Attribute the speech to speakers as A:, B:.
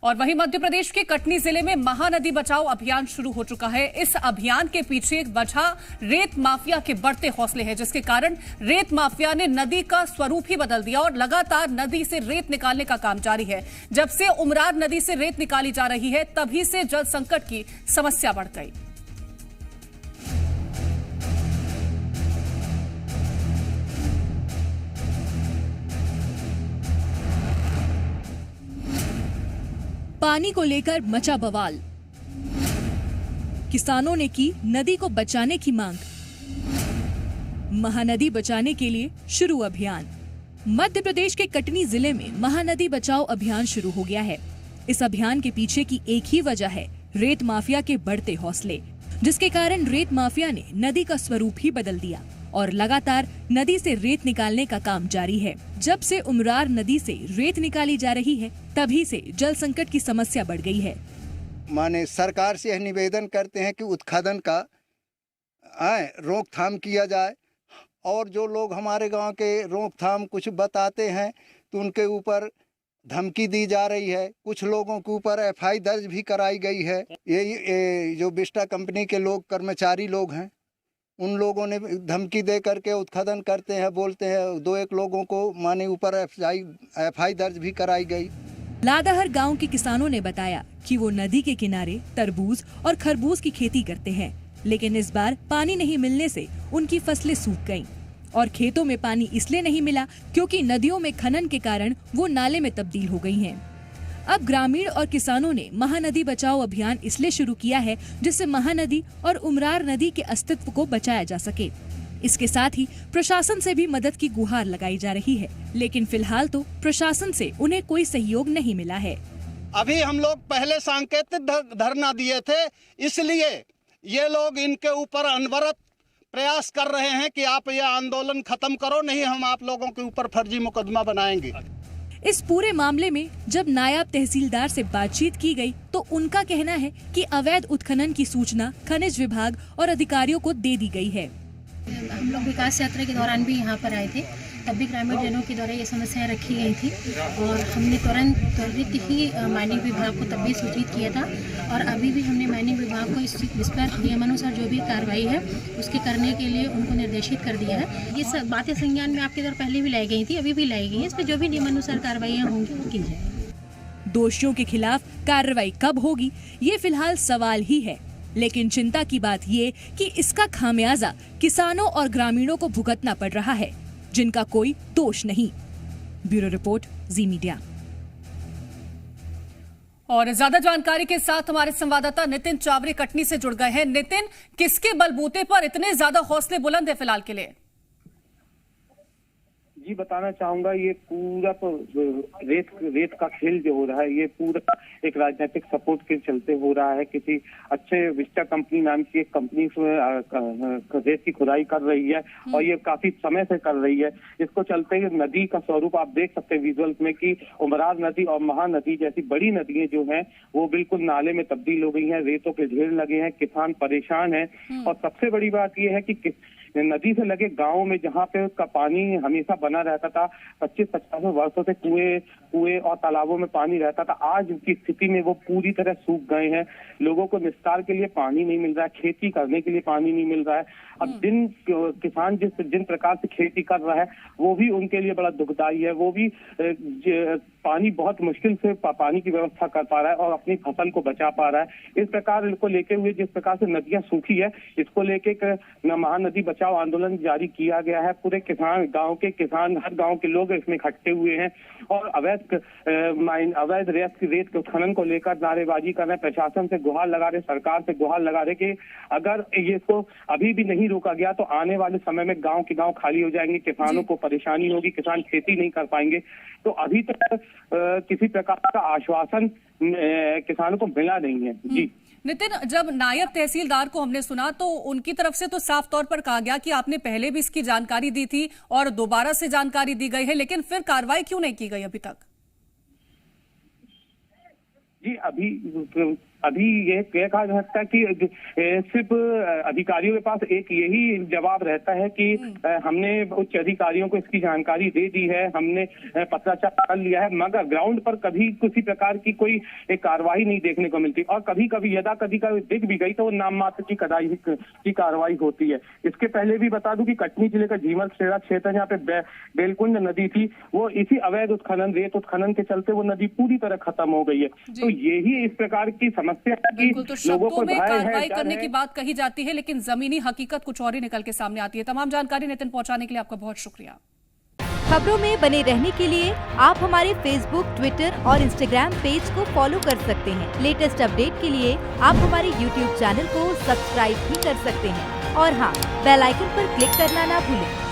A: और वहीं मध्य प्रदेश के कटनी जिले में महानदी बचाओ अभियान शुरू हो चुका है। इस अभियान के पीछे एक वजह रेत माफिया के बढ़ते हौसले हैं, जिसके कारण रेत माफिया ने नदी का स्वरूप ही बदल दिया और लगातार नदी से रेत निकालने का काम जारी है। जब से उमरार नदी से रेत निकाली जा रही है, तभी से जल संकट की समस्या बढ़ गई।
B: पानी को लेकर मचा बवाल, किसानों ने की नदी को बचाने की मांग। महानदी बचाने के लिए शुरू अभियान। मध्य प्रदेश के कटनी जिले में महानदी बचाओ अभियान शुरू हो गया है। इस अभियान के पीछे की एक ही वजह है रेत माफिया के बढ़ते हौसले, जिसके कारण रेत माफिया ने नदी का स्वरूप ही बदल दिया और लगातार नदी से रेत निकालने का काम जारी है। जब से उमरार नदी से रेत निकाली जा रही है, तभी से जल संकट की समस्या बढ़ गई है।
C: माने सरकार से यह निवेदन करते हैं कि उत्खनन का रोकथाम किया जाए, और जो लोग हमारे गांव के रोकथाम कुछ बताते हैं तो उनके ऊपर धमकी दी जा रही है। कुछ लोगों के ऊपर एफआईआर दर्ज भी कराई गई है। ये जो बिस्टा कंपनी के लोग कर्मचारी लोग हैं, उन लोगों ने धमकी दे करके उत्खनन करते हैं, बोलते हैं। दो एक लोगों को माने ऊपर एफआईआर दर्ज भी कराई गई।
B: लादाहर गांव के किसानों ने बताया कि वो नदी के किनारे तरबूज और खरबूज की खेती करते हैं, लेकिन इस बार पानी नहीं मिलने से उनकी फसलें सूख गईं और खेतों में पानी इसलिए नहीं मिला क्योंकि नदियों में खनन के कारण वो नाले में तब्दील हो गई हैं। अब ग्रामीण और किसानों ने महानदी बचाओ अभियान इसलिए शुरू किया है जिससे महानदी और उमरार नदी के अस्तित्व को बचाया जा सके। इसके साथ ही प्रशासन से भी मदद की गुहार लगाई जा रही है, लेकिन फिलहाल तो प्रशासन से उन्हें कोई सहयोग नहीं मिला है।
D: अभी हम लोग पहले सांकेतिक धरना दिए थे, इसलिए ये लोग इनके ऊपर अनवरत प्रयास कर रहे हैं कि आप यह आंदोलन खत्म करो, नहीं हम आप लोगों के ऊपर फर्जी मुकदमा बनाएंगे।
B: इस पूरे मामले में जब नायब तहसीलदार से बातचीत की गई तो उनका कहना है कि अवैध उत्खनन की सूचना खनिज विभाग और अधिकारियों को दे दी गई है।
E: हम लोग विकास यात्रा के दौरान भी यहाँ पर आए थे, तब भी ग्रामीण जनों के द्वारा ये समस्याएं रखी गई थी और हमने त्वरित ही माइनिंग विभाग को तब भी सूचित किया था और अभी भी हमने माइनिंग विभाग को इस पर नियमानुसार जो भी कार्रवाई है उसके करने के लिए उनको निर्देशित कर दिया है। ये सब बातें संज्ञान में आपके द्वारा पहले भी लाई गई थी, अभी भी लाई गई है। इस पर जो भी नियमानुसार कार्रवाइयाँ होंगी वो की जाएगी।
B: दोषियों के खिलाफ कार्रवाई कब होगी, ये फिलहाल सवाल ही है, लेकिन चिंता की बात ये कि इसका खामियाजा किसानों और ग्रामीणों को भुगतना पड़ रहा है, जिनका कोई दोष नहीं। ब्यूरो रिपोर्ट, जी मीडिया।
A: और ज्यादा जानकारी के साथ हमारे संवाददाता नितिन चावरे कटनी से जुड़ गए हैं। नितिन, किसके बलबूते पर इतने ज्यादा हौसले बुलंद है फिलहाल के लिए?
F: जी बताना चाहूंगा, ये पूरा तो रेत का खेल जो हो रहा है, ये पूरा एक राजनीतिक सपोर्ट के चलते हो रहा है। किसी अच्छे विस्टा कंपनी नाम की एक कंपनी रेत की खुदाई कर रही है और ये काफी समय से कर रही है। इसको चलते नदी का स्वरूप आप देख सकते हैं विजुअल्स में कि उमरार नदी और महानदी जैसी बड़ी नदियां जो हैं वो बिल्कुल नाले में तब्दील हो गई हैं। रेतों के ढेर लगे हैं, किसान परेशान है। और सबसे बड़ी बात यह है कि नदी से लगे गांव में जहां पे उसका पानी हमेशा बना रहता था, 25-50 वर्षों से कुएं और तालाबों में पानी रहता था, आज की स्थिति में वो पूरी तरह सूख गए हैं। लोगों को निस्तार के लिए पानी नहीं मिल रहा है, खेती करने के लिए पानी नहीं मिल रहा है। अब किसान जिन प्रकार से खेती कर रहा है वो भी उनके लिए बड़ा दुखदायी है। वो भी पानी बहुत मुश्किल से पानी की व्यवस्था कर पा रहा है और अपनी फसल को बचा पा रहा है। इस प्रकार को लेके हुए जिस प्रकार से नदियां सूखी है, इसको लेके महानदी बचाओ आंदोलन जारी किया गया है। पूरे किसान हर गांव के लोग इसमें इकट्ठे हुए हैं और अवैध रेत के उत्खनन को लेकर नारेबाजी कर रहे हैं। प्रशासन से गुहार लगा रहे, सरकार से गुहार लगा रहे कि अगर ये इसको अभी भी नहीं रोका गया तो आने वाले समय में गांव के गांव खाली हो जाएंगे, किसानों को परेशानी होगी, किसान खेती नहीं कर पाएंगे। तो अभी तक किसी प्रकार का आश्वासन किसानों को मिला नहीं है। जी
A: नितिन, जब नायब तहसीलदार को हमने सुना तो उनकी तरफ से तो साफ तौर पर कहा गया कि आपने पहले भी इसकी जानकारी दी थी और दोबारा से जानकारी दी गई है, लेकिन फिर कार्रवाई क्यों नहीं की गई अभी तक?
F: जी अभी ये कहा जा सकता है कि सिर्फ अधिकारियों के पास एक यही जवाब रहता है कि हमने उच्च अधिकारियों को इसकी जानकारी दे दी है, हमने पत्राचार कर लिया है, मगर ग्राउंड पर कभी किसी प्रकार की कोई कार्रवाई नहीं देखने को मिलती। और कभी कभी यदा कभी दिख भी गई तो नाम मात्र की कार्रवाई होती है। इसके पहले भी बता दूं कि कटनी जिले का झीमल खेड़ा क्षेत्र जहाँ पे बेलकुंड नदी थी, वो इसी अवैध उत्खनन, रेत उत्खनन के चलते वो नदी पूरी तरह खत्म हो गई है। तो यही इस प्रकार की समस्या
A: बिल्कुल, तो शब्दों में कार्रवाई करने की बात कही जाती है, लेकिन जमीनी हकीकत कुछ और ही निकल के सामने आती है। तमाम जानकारी नितिन पहुंचाने के लिए आपका बहुत शुक्रिया।
G: खबरों में बने रहने के लिए आप हमारे फेसबुक, ट्विटर और इंस्टाग्राम पेज को फॉलो कर सकते हैं। लेटेस्ट अपडेट के लिए आप हमारे यूट्यूब चैनल को सब्सक्राइब भी कर सकते हैं और हाँ, बेल आइकन पर क्लिक करना ना भूलें।